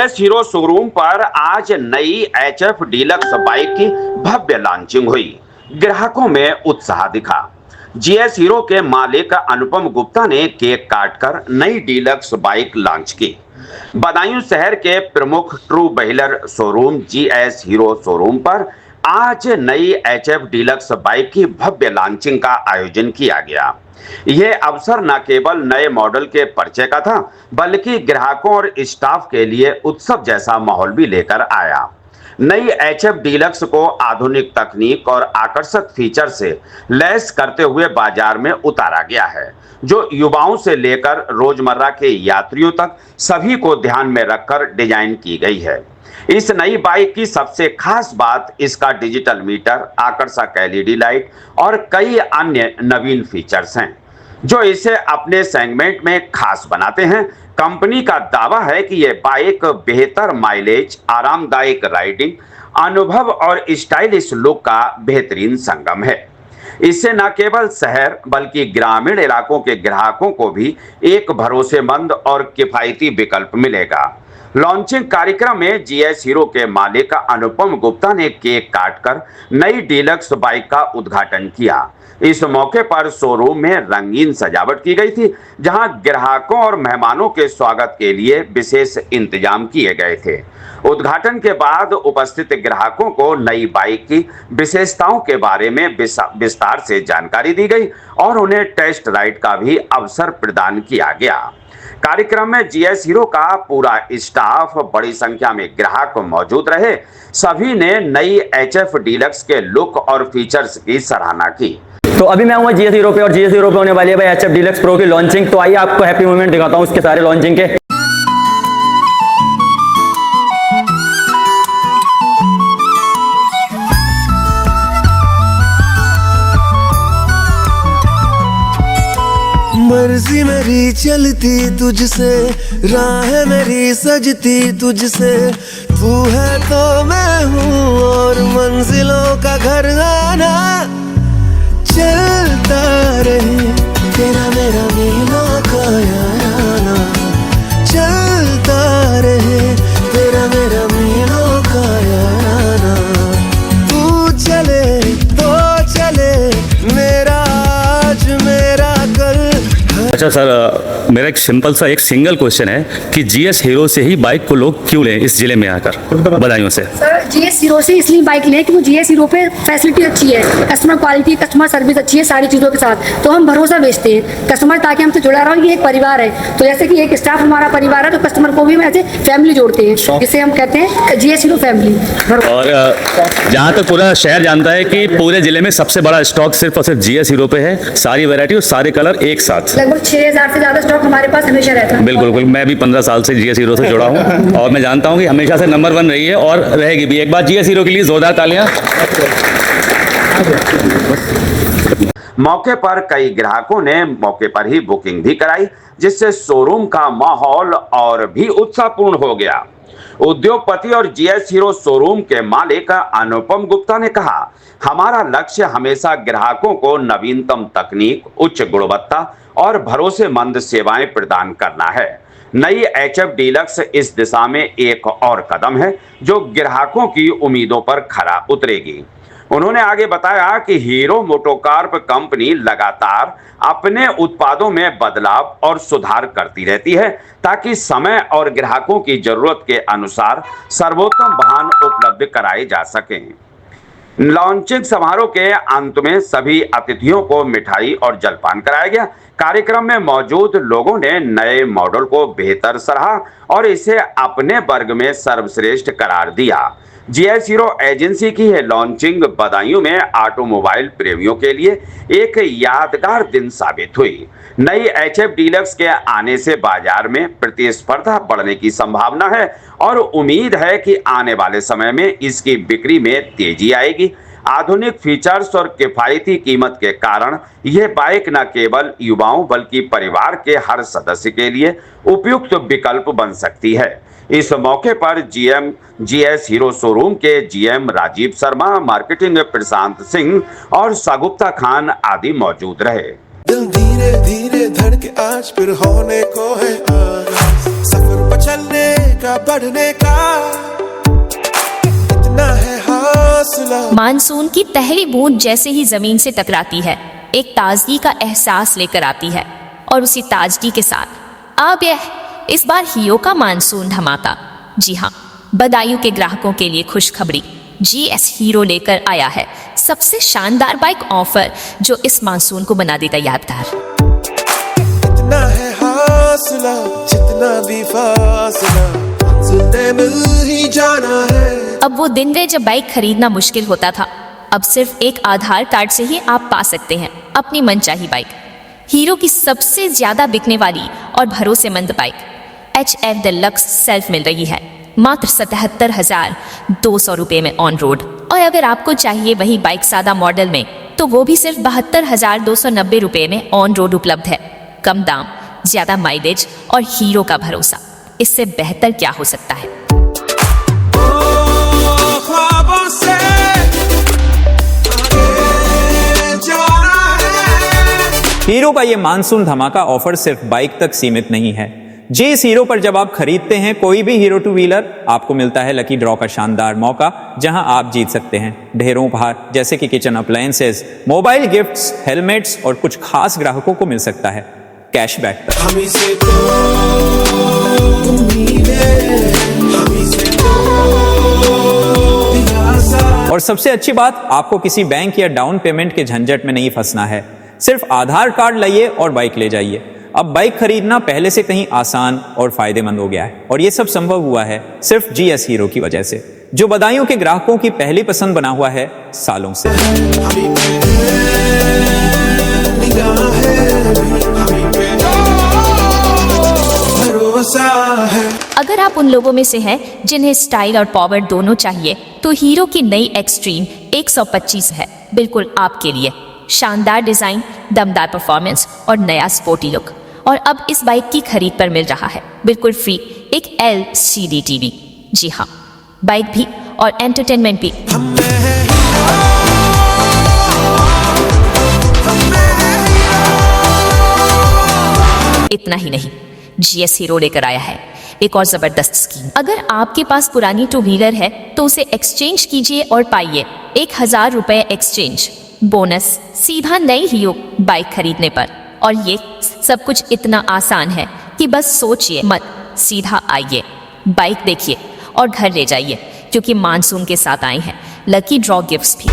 Hero showroom पर आज नई HF डीलक्स बाइक की भव्य लॉन्चिंग हुई। ग्राहकों में उत्साह दिखा। GS हीरो के मालिक अनुपम गुप्ता ने केक काटकर नई डीलक्स बाइक लॉन्च की। बदायूं शहर के प्रमुख true wheeler showroom GS hero showroom पर आज नई HF डीलक्स बाइक की भव्य लॉन्चिंग का आयोजन किया गया। यह अवसर न केवल नए मॉडल के परिचय का था, बल्कि ग्राहकों और स्टाफ के लिए उत्सव जैसा माहौल भी लेकर आया। नई HF डीलक्स को आधुनिक तकनीक और आकर्षक फीचर से लैस करते हुए बाजार में उतारा गया है, जो युवाओं से लेकर रोजमर्रा के यात्रियों तक सभी को ध्यान में रखकर डिजाइन की गई है। इस नई बाइक की सबसे खास बात इसका डिजिटल मीटर, आकर्षक LED लाइट और कई अन्य नवीन फीचर्स हैं, जो इसे अपने सेगमेंट में खास बनाते हैं। कंपनी का दावा है कि यह बाइक बेहतर माइलेज, आरामदायक राइडिंग अनुभव और स्टाइलिश लुक का बेहतरीन संगम है। इससे न केवल शहर बल्कि ग्रामीण इलाकों के ग्राहकों को भी एक भरोसेमंद और किफायती विकल्प मिलेगा। लॉन्चिंग कार्यक्रम में GS हीरो के मालिक अनुपम गुप्ता ने केक काटकर नई डीलक्स बाइक का उद्घाटन किया। इस मौके पर शोरूम में रंगीन सजावट की गई थी, जहां ग्राहकों और मेहमानों के स्वागत के लिए विशेष इंतजाम किए गए थे। उद्घाटन के बाद उपस्थित ग्राहकों को नई बाइक की विशेषताओं के बारे में विस्तार से जानकारी दी गई और उन्हें टेस्ट राइड का भी अवसर प्रदान किया गया। कार्यक्रम में GS हीरो का पूरा स्टाफ, बड़ी संख्या में ग्राहक मौजूद रहे। सभी ने नई HF डीलक्स के लुक और फीचर्स की सराहना की। तो अभी मैं हूँ GS हीरो पे और GS हीरो पे होने वाली है भाई HF डीलक्स प्रो की लॉन्चिंग। तो आइए आपको हैप्पी मोमेंट दिखाता हूँ उसके सारे लॉन्चिंग के। मर्जी मेरी चलती तुझसे, राह मेरी सजती तुझसे, तू है तो मैं हूँ और मंजिलों का घर आना चलता रहे, तेरा मेरा मिलना का याराना चलता रहे, तेरा मेरा मिलना का याराना, तू चले तो चले मेरा आज मेरा कल। अच्छा सर, मेरा एक सिंपल सा एक सिंगल क्वेश्चन है कि GS हीरो से ही बाइक को लोग क्यों लें इस जिले में आकर बदायूं से? सर GS हीरो से इसलिए बाइक लें क्योंकि GS हीरो पे फैसिलिटी अच्छी है, कस्टमर क्वालिटी, कस्टमर सर्विस अच्छी है सारी चीज़ों के साथ। तो हम भरोसा बेचते हैं कस्टमर, ताकि हमसे जुड़ा रहो। ये एक परिवार है, तो जैसे कि एक स्टाफ हमारा परिवार है, तो कस्टमर को भी हम ऐसे फैमिली जोड़ते हैं, जिसे हम कहते हैं GS हीरो फैमिली। और जहाँ तक पूरा शहर जानता है कि पूरे जिले में सबसे बड़ा स्टॉक सिर्फ और सिर्फ GS हीरो पे है, सारी वैरायटी और सारे कलर एक साथ। लगभग 6000 से ज्यादा स्टॉक हमारे पास हमेशा रहता है। बिल्कुल बिल्कुल, मैं भी 15 साल से GS हीरो से जुड़ा हूँ और मैं जानता हूँ कि हमेशा से नंबर 1 रही है और रहेगी भी। एक बार GS हीरो के लिए जोरदार तालियां। मौके पर कई ग्राहकों ने मौके पर ही बुकिंग भी कराई, जिससे शोरूम का माहौल और भी उत्साहपूर्ण हो गया। उद्योगपति और GS हीरो शोरूम के मालिक अनुपम गुप्ता ने कहा, हमारा लक्ष्य हमेशा ग्राहकों को नवीनतम तकनीक, उच्च गुणवत्ता और भरोसेमंद सेवाएं प्रदान करना है। नई HF डीलक्स इस दिशा में एक और कदम है, जो ग्राहकों की उम्मीदों पर खरा उतरेगी। उन्होंने आगे बताया कि हीरो मोटोकॉर्प कंपनी लगातार अपने उत्पादों में बदलाव और सुधार करती रहती है, ताकि समय और ग्राहकों की जरूरत के अनुसार सर्वोत्तम वाहन उपलब्ध कराए जा सकें। लॉन्चिंग समारोह के अंत में सभी अतिथियों को मिठाई और जलपान कराया गया। कार्यक्रम में मौजूद लोगों ने नए मॉडल को बेहतर सराहा और इसे अपने वर्ग में सर्वश्रेष्ठ करार दिया। GS हीरो एजेंसी की यह लॉन्चिंग बदायूं में ऑटोमोबाइल प्रेमियों के लिए एक यादगार दिन साबित हुई। नई HF डीलक्स के आने से बाजार में प्रतिस्पर्धा बढ़ने की संभावना है और उम्मीद है कि आने वाले समय में इसकी बिक्री में तेजी आएगी। आधुनिक फीचर्स और किफायती कीमत के कारण यह बाइक न केवल युवाओं बल्कि परिवार के हर सदस्य के लिए उपयुक्त विकल्प बन सकती है। इस मौके पर GS हीरो शोरूम के GM राजीव शर्मा, मार्केटिंग प्रशांत सिंह और सागुप्ता खान आदि मौजूद रहे। दिल धीरे धीरे धड़के आज फिर होने को है, सफर पर चलने का बढ़ने का इतना है हौसला। मानसून की पहली बूंद जैसे ही जमीन से टकराती है, एक ताजगी का एहसास लेकर आती है और उसी ताजगी के साथ अब इस बार हीरो का मानसून धमाका। जी हाँ, बदायूं के ग्राहकों के लिए खुशखबरी, GS हीरो लेकर आया है सबसे शानदार बाइक ऑफर जो इस मानसून को बना देगा यादगार। इतना है हौसला, जितना भी फासला, मंजिल तय मिल ही जाना है। अब वो दिन रहे जब बाइक खरीदना मुश्किल होता था। अब सिर्फ एक आधार कार्ड से ही आप पा सकते हैं अपनी मनचाही बाइक। हीरो की सबसे ज्यादा बिकने वाली और भरोसेमंद बाइक HF डिलक्स सेल्फ मिल रही है मात्र 77,200 रुपये में ऑन रोड। और अगर आपको चाहिए वही बाइक सादा मॉडल में, तो वो भी सिर्फ 72,290 रुपये में ऑन रोड उपलब्ध है। कम दाम, ज्यादा माइलेज और हीरो का भरोसा, इससे बेहतर क्या हो सकता है। ख्वाबों से आगे जाना है। हीरो का ये मानसून धमाका ऑफर सिर्फ बाइक तक सीमित नहीं है। GS हीरो पर जब आप खरीदते हैं कोई भी हीरो 2 व्हीलर, आपको मिलता है लकी ड्रॉ का शानदार मौका, जहां आप जीत सकते हैं ढेरों उपहार जैसे कि kitchen appliances, mobile gifts, helmets और कुछ खास ग्राहकों को मिल सकता है कैशबैक तक। हमी से तो उम्मीदें, हमी से तो दिलासा। और सबसे अच्छी बात, आपको किसी बैंक या डाउन पेमेंट के झंझट में नहीं फंसना है। सिर्फ आधार कार्ड लाइए और बाइक ले जाइए। अब बाइक खरीदना पहले से कहीं आसान और फायदेमंद हो गया है और ये सब संभव हुआ है सिर्फ GS हीरो की वजह से, जो बदायूं के ग्राहकों की पहली पसंद बना हुआ है सालों से। हमी पे निगाह है, हमी पे भरोसा है। अगर आप उन लोगों में से हैं जिन्हें स्टाइल और पावर दोनों चाहिए, तो हीरो की नई एक्सट्रीम 125 है बिल्कुल आपके लिए। शानदार डिजाइन, दमदार परफॉर्मेंस और नया स्पोर्टी लुक। और अब इस बाइक की खरीद पर मिल रहा है बिल्कुल फ्री एक LCD TV। जी हाँ, बाइक भी और एंटरटेनमेंट भी। इतना ही नहीं, GS हीरो लेकर आया है एक और जबरदस्त स्कीम। अगर आपके पास पुरानी 2 व्हीलर है तो उसे एक्सचेंज कीजिए और पाइए 1,000 रुपये एक्सचेंज बोनस सीधा नई हीरो बाइक खरीदने पर। और ये सब कुछ इतना आसान है कि बस सोचिए मत, सीधा आइए, बाइक देखिए और घर ले जाइए, क्योंकि मानसून के साथ आए हैं लकी ड्रॉ गिफ्ट्स भी।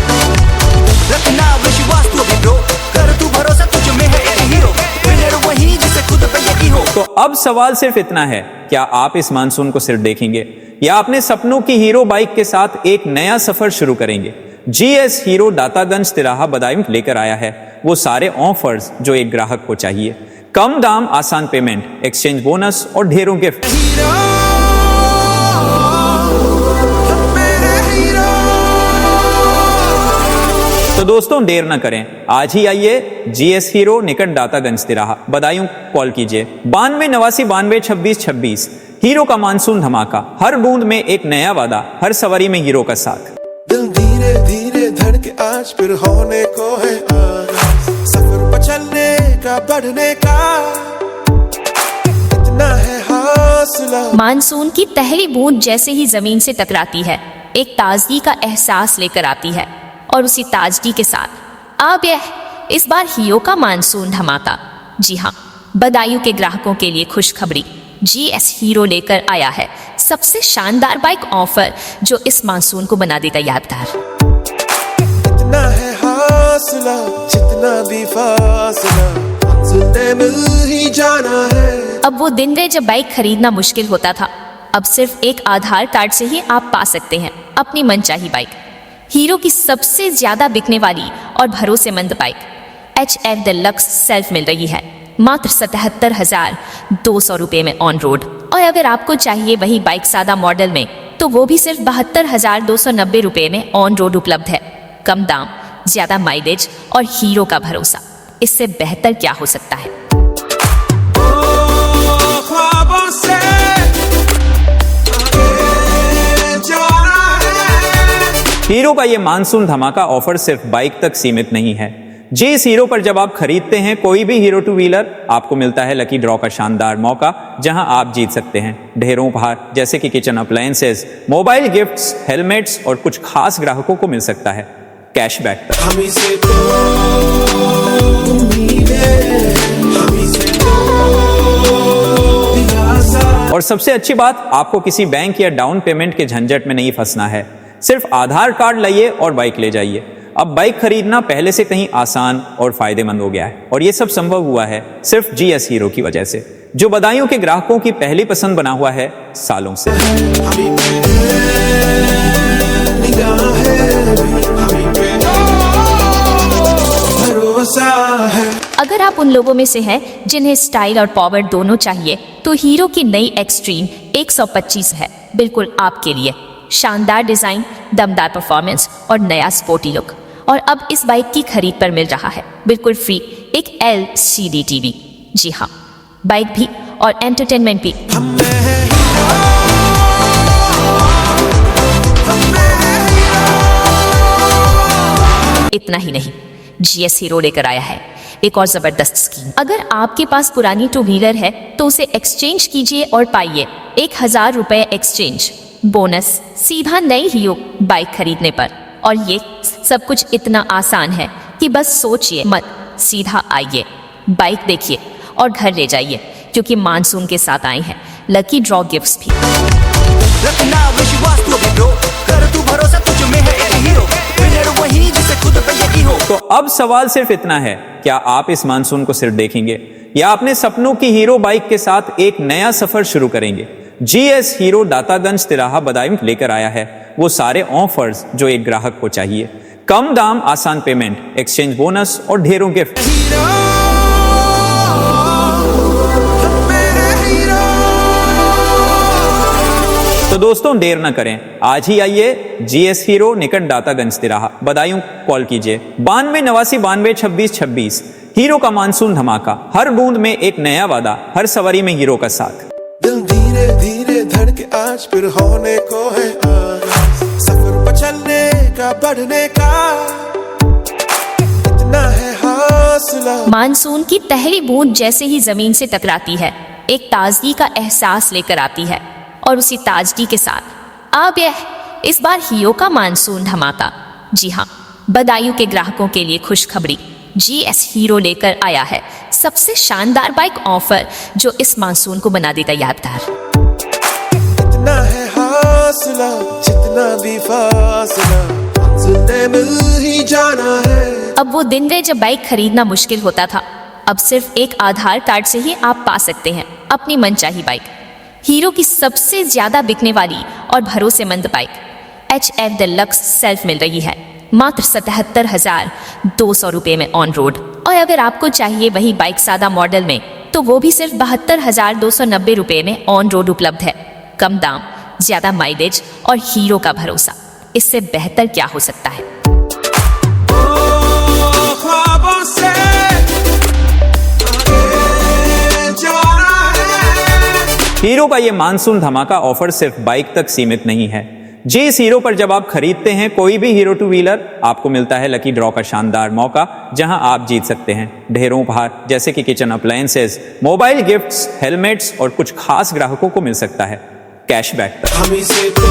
रखना विश्वास तू भी ब्रो, कर तू भरोसा, तुझ में है एक हीरो, विनर वही जिसे खुद पे यकीन हो। तो अब सवाल सिर्फ इतना है, क्या आप इस मानसून को सिर्फ देखेंगे या अपने सपनों की हीरो बाइक के साथ एक नया सफर शुरू करेंगे। GS हीरो दातागंज तिराहा बदायूं लेकर आया है वो सारे ऑफर्स जो एक ग्राहक को चाहिए। कम दाम, आसान पेमेंट, एक्सचेंज बोनस और ढेरों गिफ्ट। हीरो, मेरे हीरो। तो दोस्तों देर न करें, आज ही आइए GS हीरो निकट दातागंज तिराहा बदायूं, कॉल कीजिए 92 89 92 26 26। हीरो का मानसून धमाका, हर बूंद में एक नया वादा, हर सवारी में हीरो का साथ। दिल धीरे धीरे धड़के आज फिर होने को है आगाज़, सफर पर चलने का, बढ़ने का इतना है हौसला। मानसून की पहली बूंद जैसे ही जमीन से टकराती है, एक ताजगी का एहसास लेकर आती है और उसी ताजगी के साथ अब इस बार हीरो का मानसून धमाका। जी हाँ, बदायूं के ग्राहकों के लिए खुशखबरी, GS हीरो लेकर आया है सबसे शानदार बाइक ऑफर जो इस मानसून को बना देगा यादगार। इतना है हौसला, जितना भी फासला, मंजिल तय मिल ही जाना है। अब वो दिन रहे जब बाइक खरीदना मुश्किल होता था। अब सिर्फ एक आधार कार्ड से ही आप पा सकते हैं अपनी मनचाही बाइक। हीरो की सबसे ज्यादा बिकने वाली और भरोसेमंद बाइक HF डिलक्स सेल्फ मिल रही है मात्र 77,200 रुपये में ऑन रोड। और अगर आपको चाहिए वही बाइक सादा मॉडल में, तो वो भी सिर्फ 72,290 रुपये में ऑन रोड उपलब्ध है। कम दाम, ज्यादा माइलेज और हीरो का भरोसा, इससे बेहतर क्या हो सकता है। ख्वाबों से आगे जाना है। हीरो का ये मानसून धमाका ऑफर सिर्फ बाइक तक सीमित नहीं है। जेएस हीरो पर जब आप खरीदते हैं कोई भी हीरो टू व्हीलर, आपको मिलता है लकी ड्रॉ का शानदार मौका, जहां आप जीत सकते हैं ढेरों उपहार, जैसे कि kitchen appliances, mobile gifts, helmets और कुछ खास ग्राहकों को मिल सकता है कैशबैक तक। हमी से तो उम्मीदें, हमी से तो दिलासा। और सबसे अच्छी बात, आपको किसी बैंक या डाउन पेमेंट के झंझट में नहीं फंसना है। सिर्फ आधार कार्ड लाइए और बाइक ले जाइए। अब बाइक खरीदना पहले से कहीं आसान और फायदेमंद हो गया है, और ये सब संभव हुआ है सिर्फ जीएस हीरो की वजह से, जो बदायूं के ग्राहकों की पहली पसंद बना हुआ है सालों से। हमी पे निगाहें, हमी पे भरोसा है। अगर आप उन लोगों में से हैं जिन्हें स्टाइल और पावर दोनों चाहिए, तो हीरो की नई एक्सट्रीम 125 है बिल्कुल आपके लिए। शानदार डिजाइन, दमदार परफॉर्मेंस और नया स्पोर्टी लुक। और अब इस बाइक की खरीद पर मिल रहा है बिल्कुल फ्री एक LCD टीवी। जी हाँ, बाइक भी और एंटरटेनमेंट भी। इतना ही नहीं, जीएस हीरो लेकर आया है एक और जबरदस्त स्कीम। अगर आपके पास पुरानी टू व्हीलर है तो उसे एक्सचेंज कीजिए और पाइए 1000 रुपए एक्सचेंज बोनस सीधा नई हीरो बाइक खरीदने पर। और ये सब कुछ इतना आसान है कि बस सोचिए मत, सीधा आइए, बाइक देखिए और घर ले जाइए, क्योंकि मानसून के साथ आए हैं लकी ड्रॉ गिफ्ट्स भी। रखना विश्वास तू भी ब्रो, कर तू भरोसा, तुझ में है एक हीरो, विनर वही जिसे खुद पे यकीन हो। तो अब सवाल सिर्फ इतना है, क्या आप इस मानसून को सिर्फ देखेंगे या अपने सपनों की हीरो बाइक के साथ एक नया सफर शुरू करेंगे? जीएस हीरो दातागंज तिराहा बदायूं लेकर आया है वो सारे ऑफर्स जो एक ग्राहक को चाहिए। कम दाम, आसान पेमेंट, एक्सचेंज बोनस और ढेरों गिफ्ट। तो दोस्तों देर न करें, आज ही आइए जीएस हीरो निकट दातागंज तिराहा बदायूं, कॉल कीजिए 92 89 92 26 26। हीरो का मानसून धमाका, हर बूंद में एक नया वादा, हर सवारी में हीरो का साथ। दिल धीरे धीरे धड़के आज फिर होने को है आगाज़, सफर पर चलने का, बढ़ने का इतना है हौसला। मानसून की पहली बूंद जैसे ही जमीन से टकराती है, एक ताजगी का एहसास लेकर आती है, और उसी ताजगी के साथ अब इस बार हीरो का मानसून धमाका। जी हाँ, बदायूं के ग्राहकों के लिए खुशखबरी, जीएस हीरो लेकर आया है सबसे शानदार बाइक ऑफर, जो इस मानसून को बना देगा यादगार। इतना है हौसला, जितना भी फासला, मंजिल मिल ही जाना है। अब वो दिन गए जब बाइक खरीदना मुश्किल होता था। अब सिर्फ एक आधार कार्ड से ही आप पा सकते हैं अपनी मनचाही बाइक। हीरो की सबसे ज्यादा बिकने वाली और भरोसेमंद बाइक HF डिलक्स सेल्फ मिल रही है मात्र 77,200 रुपये में ऑन रोड। और अगर आपको चाहिए वही बाइक सादा मॉडल में, तो वो भी सिर्फ 72,290 रुपये में ऑन रोड उपलब्ध है। कम दाम, ज्यादा माइलेज और हीरो का भरोसा, इससे बेहतर क्या हो सकता है? ख्वाबों से आगे जाना है। हीरो का ये मानसून धमाका ऑफर सिर्फ बाइक तक सीमित नहीं है। जीएस हीरो पर जब आप खरीदते हैं कोई भी हीरो टू व्हीलर, आपको मिलता है लकी ड्रॉ का शानदार मौका, जहां आप जीत सकते हैं ढेरों उपहार, जैसे कि kitchen appliances, mobile gifts, helmets और कुछ खास ग्राहकों को मिल सकता है कैशबैक तक। हमी से तो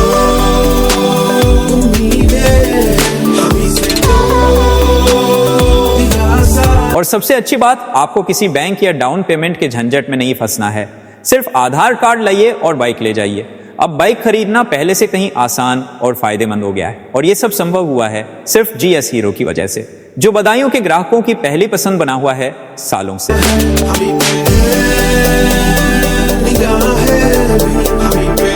उम्मीदें, हमी से तो दिलासा। और सबसे अच्छी बात, आपको किसी बैंक या डाउन पेमेंट के झंझट में नहीं फंसना है। सिर्फ आधार कार्ड लाइए और बाइक ले जाइए। अब बाइक खरीदना पहले से कहीं आसान और फायदेमंद हो गया है, और ये सब संभव हुआ है सिर्फ जीएस हीरो की वजह से, जो बदायूं के ग्राहकों की पहली पसंद बना हुआ है सालों से। हमी पे निगाहें, हमी पे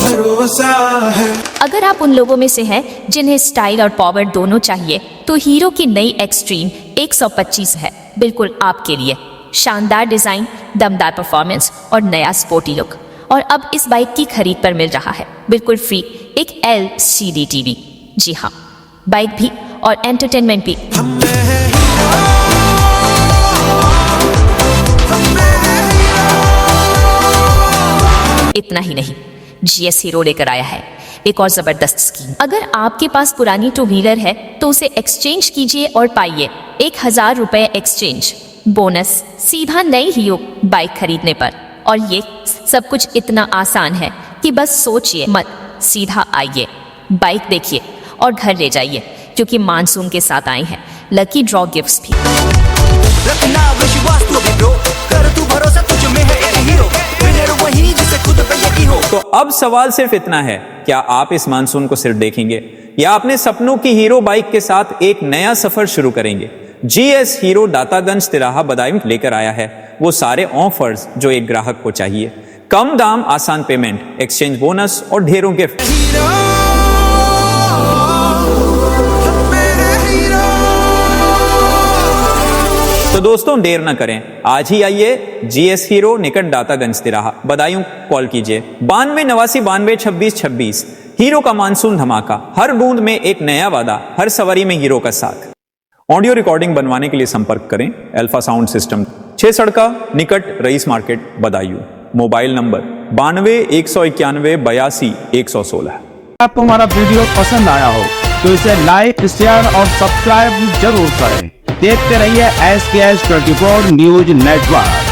भरोसा है। अगर आप उन लोगों में से हैं जिन्हें स्टाइल और पावर दोनों चाहिए, तो हीरो की नई एक्सट्रीम 125 है बिल्कुल आपके लिए। शानदार डिजाइन, दमदार परफॉर्मेंस और नया स्पोर्टी लुक। और अब इस बाइक की खरीद पर मिल रहा है बिल्कुल फ्री एक LCD टीवी। जी हाँ, बाइक भी और एंटरटेनमेंट भी। इतना ही नहीं, जीएस हीरो लेकर आया है एक और जबरदस्त स्कीम। अगर आपके पास पुरानी टू व्हीलर है तो उसे एक्सचेंज कीजिए और पाइए 1000 रुपए एक्सचेंज बोनस सीधा नई हीरो बाइक खरीदने पर। और ये सब कुछ इतना आसान है कि बस सोचिए मत, सीधा आइए, बाइक देखिए और घर ले जाइए, क्योंकि मानसून के साथ आए हैं लकी ड्रॉ गिफ्ट्स भी। रखना विश्वास तू भी ब्रो, कर तू भरोसा तुझ में है एक हीरो, विनर वही जिसे खुद पे यकीन हो। तो अब सवाल सिर्फ इतना है, क्या आप इस मानसून को सिर्फ देखेंगे या अपने सपनों की हीरो बाइक के साथ एक नया सफर शुरू करेंगे? जीएस हीरो दातागंज तिराहा बदायूं लेकर आया है वो सारे ऑफर्स जो एक ग्राहक को चाहिए। कम दाम, आसान पेमेंट, एक्सचेंज बोनस और ढेरों गिफ्ट। तो दोस्तों देर ना करें, आज ही आइए जीएस हीरो निकट दातागंज तिराहा बदायूं, कॉल कीजिए 92 89 92 26 26। हीरो का मानसून धमाका, हर बूंद में एक नया वादा, हर सवारी में हीरो का साथ। ऑडियो रिकॉर्डिंग बनवाने के लिए संपर्क करें अल्फा साउंड सिस्टम, 6 सड़का निकट Raees market Budaun. Mobile number 92 191 82 116। आपको हमारा वीडियो पसंद आया हो तो इसे लाइक, शेयर और सब्सक्राइब जरूर करें। देखते रहिए SKS 24 न्यूज नेटवर्क।